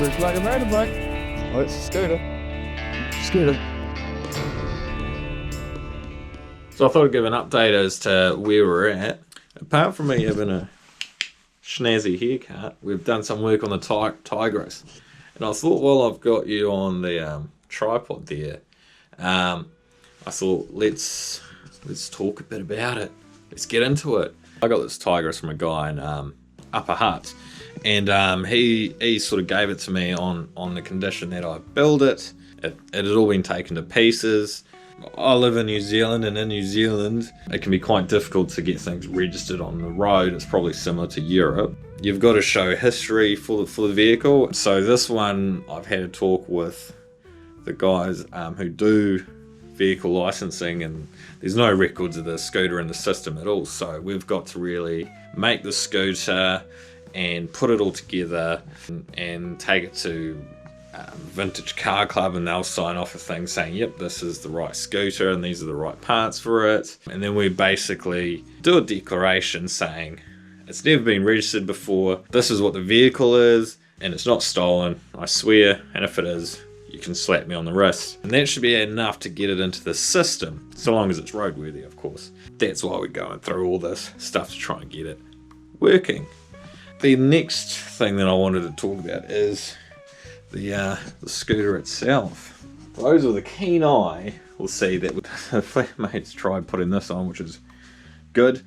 Looks like a motorbike. Oh, it's a scooter. So I thought I'd give an update as to where we're at. Apart from me having a snazzy haircut, we've done some work on the Tigress. And I thought, while I've got you on the tripod there, I thought let's talk a bit about it. Let's get into it. I got this Tigress from a guy in Upper Hutt, and he sort of gave it to me on the condition that I build it. It had all been taken to pieces. I live in New Zealand, and in New Zealand it can be quite difficult to get things registered on the road. It's probably similar to Europe. You've got to show history for the vehicle. So this one, I've had a talk with the guys who do vehicle licensing, and there's no records of the scooter in the system at all. So we've got to really make the scooter and put it all together and take it to Vintage Car Club, and they'll sign off a thing saying, yep, this is the right scooter and these are the right parts for it. And then we basically do a declaration saying it's never been registered before, this is what the vehicle is, and it's not stolen, I swear, and if it is, you can slap me on the wrist. And that should be enough to get it into the system, so long as it's roadworthy, of course. That's why we're going through all this stuff to try and get it working. The next thing that I wanted to talk about is the scooter itself. Those with a keen eye will see that the flatmates tried putting this on, which is good.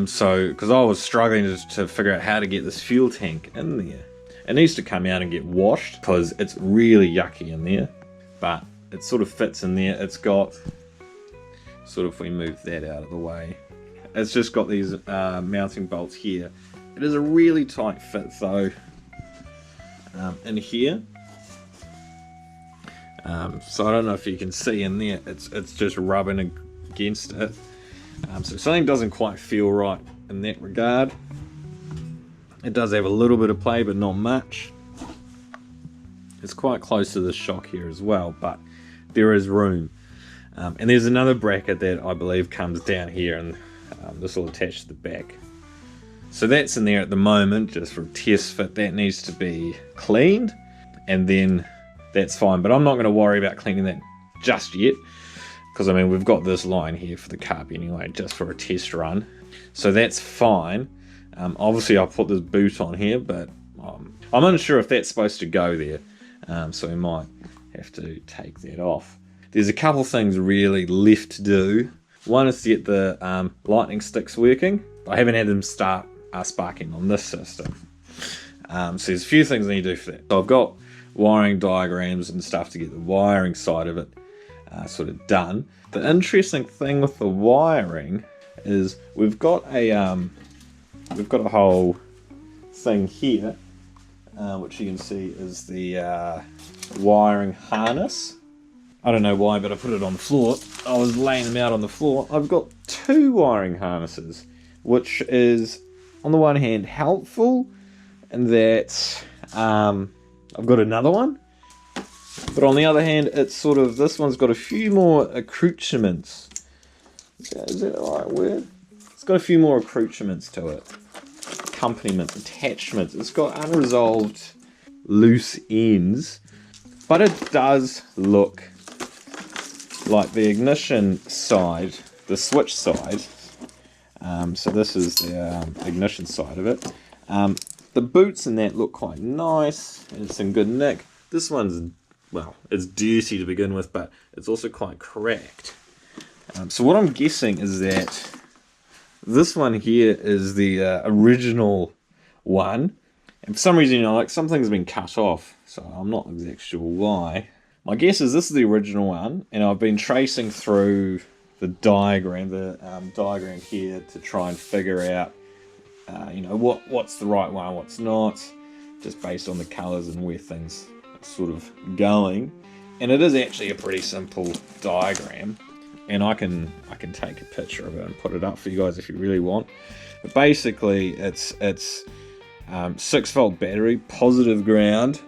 So, because I was struggling to figure out how to get this fuel tank in there. It needs to come out and get washed because it's really yucky in there, but it sort of fits in there. It's got, sort of, if we move that out of the way, it's just got these mounting bolts here. It is a really tight fit though in here. So I don't know if you can see in there, it's just rubbing against it. So something doesn't quite feel right in that regard. It does have a little bit of play, but not much. It's quite close to the shock here as well, but there is room. And there's another bracket that I believe comes down here, and this will attach to the back. So that's in there at the moment, just for a test fit. That needs to be cleaned, and then that's fine. But I'm not going to worry about cleaning that just yet, because I mean, we've got this line here for the carb anyway, just for a test run. So that's fine. Obviously I'll put this boot on here, but I'm unsure if that's supposed to go there. So we might have to take that off. There's a couple things really left to do. One is to get the lightning sticks working. I haven't had them start sparking on this system. So there's a few things I need to do for that. So I've got wiring diagrams and stuff to get the wiring side of it sort of done. The interesting thing with the wiring is we've got a whole thing here, which you can see is the wiring harness. I don't know why, but I put it on the floor. I was laying them out on the floor. I've got two wiring harnesses, which is on the one hand helpful in that I've got another one, but on the other hand, it's sort of, this one's got a few more accoutrements. Is that the right word? It's got a few more accoutrements to it. Accompaniments, attachments. It's got unresolved loose ends, but it does look like the ignition side, the switch side. So this is the ignition side of it. The boots in that look quite nice, and it's in good nick. This one's, well, it's dirty to begin with, but it's also quite cracked. So what I'm guessing is that this one here is the original one, and for some reason, you know, like something's been cut off, so I'm not exactly sure why. My guess is this is the original one, and I've been tracing through the diagram here to try and figure out, you know, what's the right one, what's not, just based on the colours and where things are sort of going. And it is actually a pretty simple diagram, and I can take a picture of it and put it up for you guys if you really want. But basically, it's 6-volt battery, positive ground.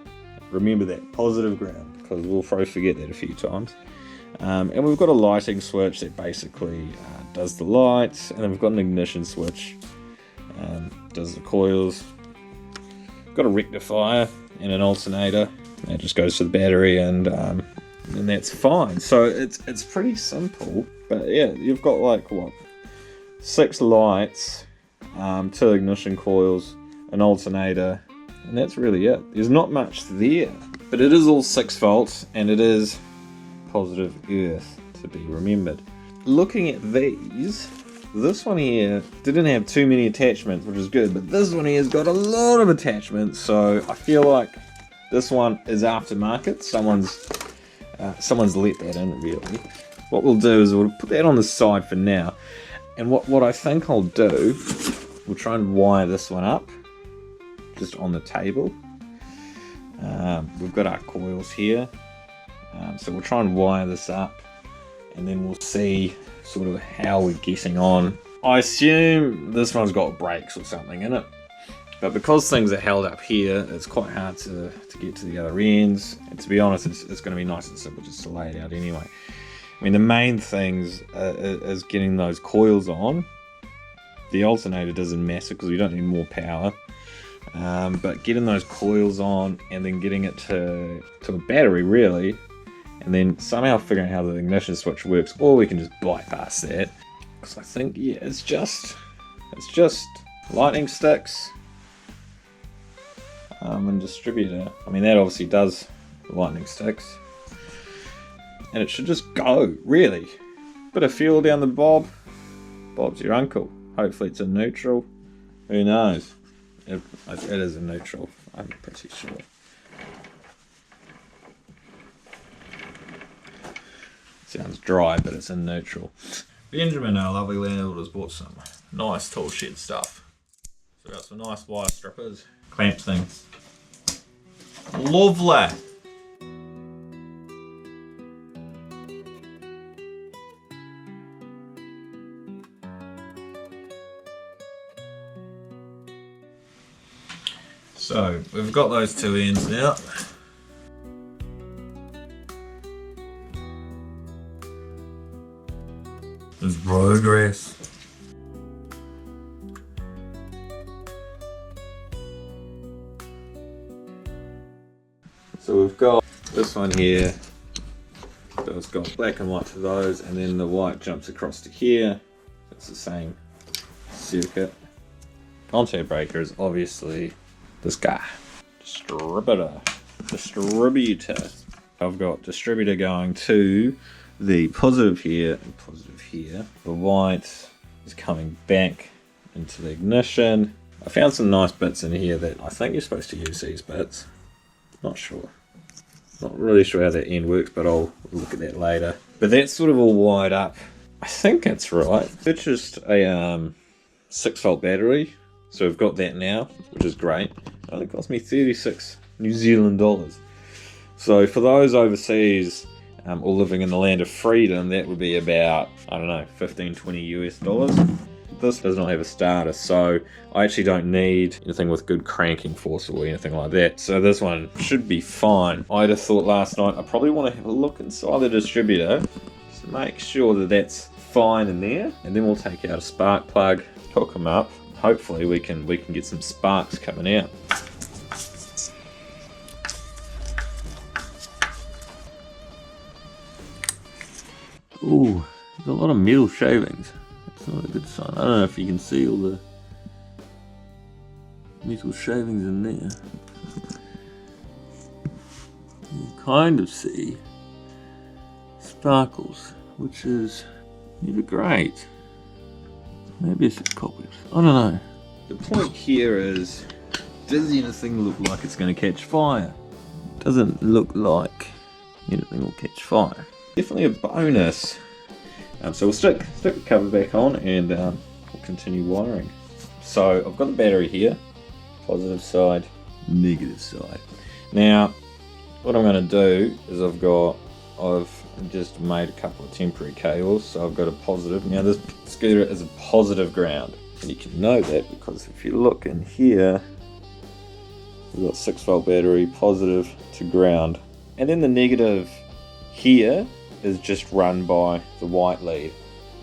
Remember that, positive ground, because we'll probably forget that a few times. And we've got a lighting switch that basically does the lights, and then we've got an ignition switch, does the coils. Got got a rectifier and an alternator. That just goes to the battery, and that's fine. So it's pretty simple. But yeah, you've got like what, 6 lights, 2 ignition coils, an alternator, and that's really it. There's not much there, but it is all 6 volts, and it is positive earth to be remembered. Looking at these, this one here didn't have too many attachments, which is good, but this one here has got a lot of attachments, so I feel like this one is aftermarket. Someone's let that in, really. What we'll do is we'll put that on the side for now, and what I think I'll do, we'll try and wire this one up just on the table. We've got our coils here, so we'll try and wire this up, and then we'll see sort of how we're getting on. I assume this one's got brakes or something in it, but because things are held up here, it's quite hard to get to the other ends, and to be honest, it's going to be nice and simple just to lay it out anyway. I mean, the main things is getting those coils on. The alternator doesn't matter because we don't need more power, but getting those coils on and then getting it to a battery, really, and then somehow figuring out how the ignition switch works, or we can just bypass that. Because I think, yeah, it's just lightning sticks and distributor. I mean, that obviously does the lightning sticks, and it should just go, really. Bit of fuel down the bob. Bob's your uncle. Hopefully it's in neutral. Who knows? It is in neutral, I'm pretty sure. Sounds dry, but it's in neutral. Benjamin, our lovely landlord, has bought some nice tool shed stuff. So we've got some nice wire strippers, clamp things. Lovely! So we've got those 2 ends now. There's progress. So we've got this one here. So it's got black and white to those, and then the white jumps across to here. It's the same circuit. Contact breaker is obviously this guy. Distributor. I've got distributor going to the positive here and positive here. The white is coming back into the ignition. I found some nice bits in here that I think you're supposed to use these bits. Not sure. Not really sure how that end works, but I'll look at that later. But that's sort of all wired up. I think it's right. It's just a 6 volt battery. So we've got that now, which is great. It only cost me 36 New Zealand dollars. So for those overseas or living in the land of freedom, that would be about, I don't know, 15, 20 US dollars. This does not have a starter, so I actually don't need anything with good cranking force or anything like that. So this one should be fine. I just thought last night I probably want to have a look inside the distributor, just make sure that that's fine in there, and then we'll take out a spark plug, hook them up. Hopefully we can get some sparks coming out. Ooh, there's a lot of metal shavings. That's not a good sign. I don't know if you can see all the metal shavings in there. You can kind of see sparkles, which is never great. Maybe it's just cobwebs. I don't know. The point here is, does anything look like it's going to catch fire? It doesn't look like anything will catch fire. Definitely a bonus. So we'll stick the cover back on, and we'll continue wiring. So I've got the battery here, positive side, negative side. Now, what I'm going to do is I've just made a couple of temporary cables, so I've got a positive. Now this scooter is a positive ground, and you can know that because if you look in here, we've got 6 volt battery, positive to ground, and then the negative here is just run by the white lead.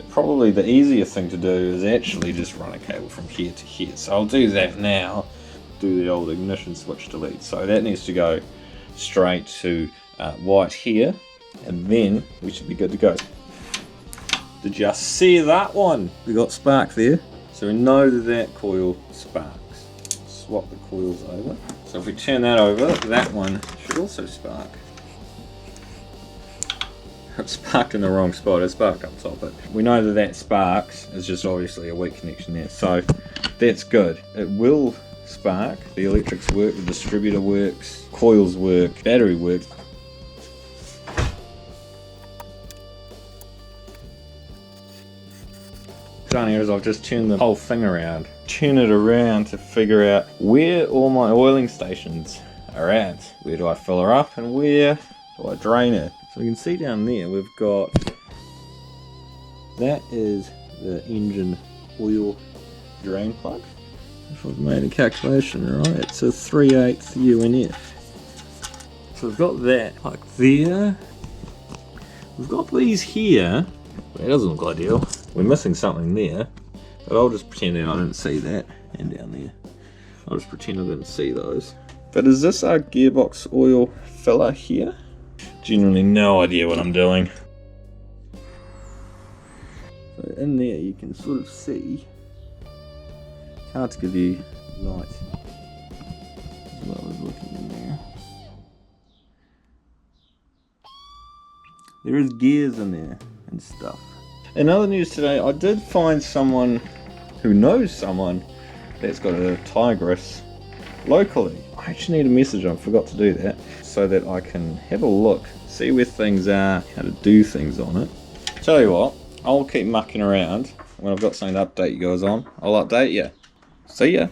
Probably the easier thing to do is actually just run a cable from here to here, so I'll do that now, do the old ignition switch delete. So that needs to go straight to white here, and then we should be good to go. Did you see that one? We got spark there. So we know that that coil sparks. Swap the coils over. So if we turn that over, that one should also spark. It sparked in the wrong spot, it sparked up top, but we know that that sparks. It's just obviously a weak connection there. So that's good. It will spark. The electrics work, the distributor works, coils work, battery works. Done here is I've just turned the whole thing around. Turn it around to figure out where all my oiling stations are at. Where do I fill her up and where do I drain her? So you can see down there we've got, that is the engine oil drain plug. If I've made a calculation right, it's a 3/8 UNF. So we've got that plug there. We've got these here. That doesn't look ideal. We're missing something there, but I'll just pretend that I didn't see that, and down there. I'll just pretend I didn't see those. But is this our gearbox oil filler here? Genuinely no idea what I'm doing. So in there you can sort of see, it's hard to give you light as well as looking in there. There is gears in there and stuff. In other news today, I did find someone who knows someone that's got a Tigress locally. I actually need a message, I forgot to do that, so that I can have a look, see where things are, how to do things on it. Tell you what, I'll keep mucking around. When I've got something to update you guys on, I'll update you. See ya.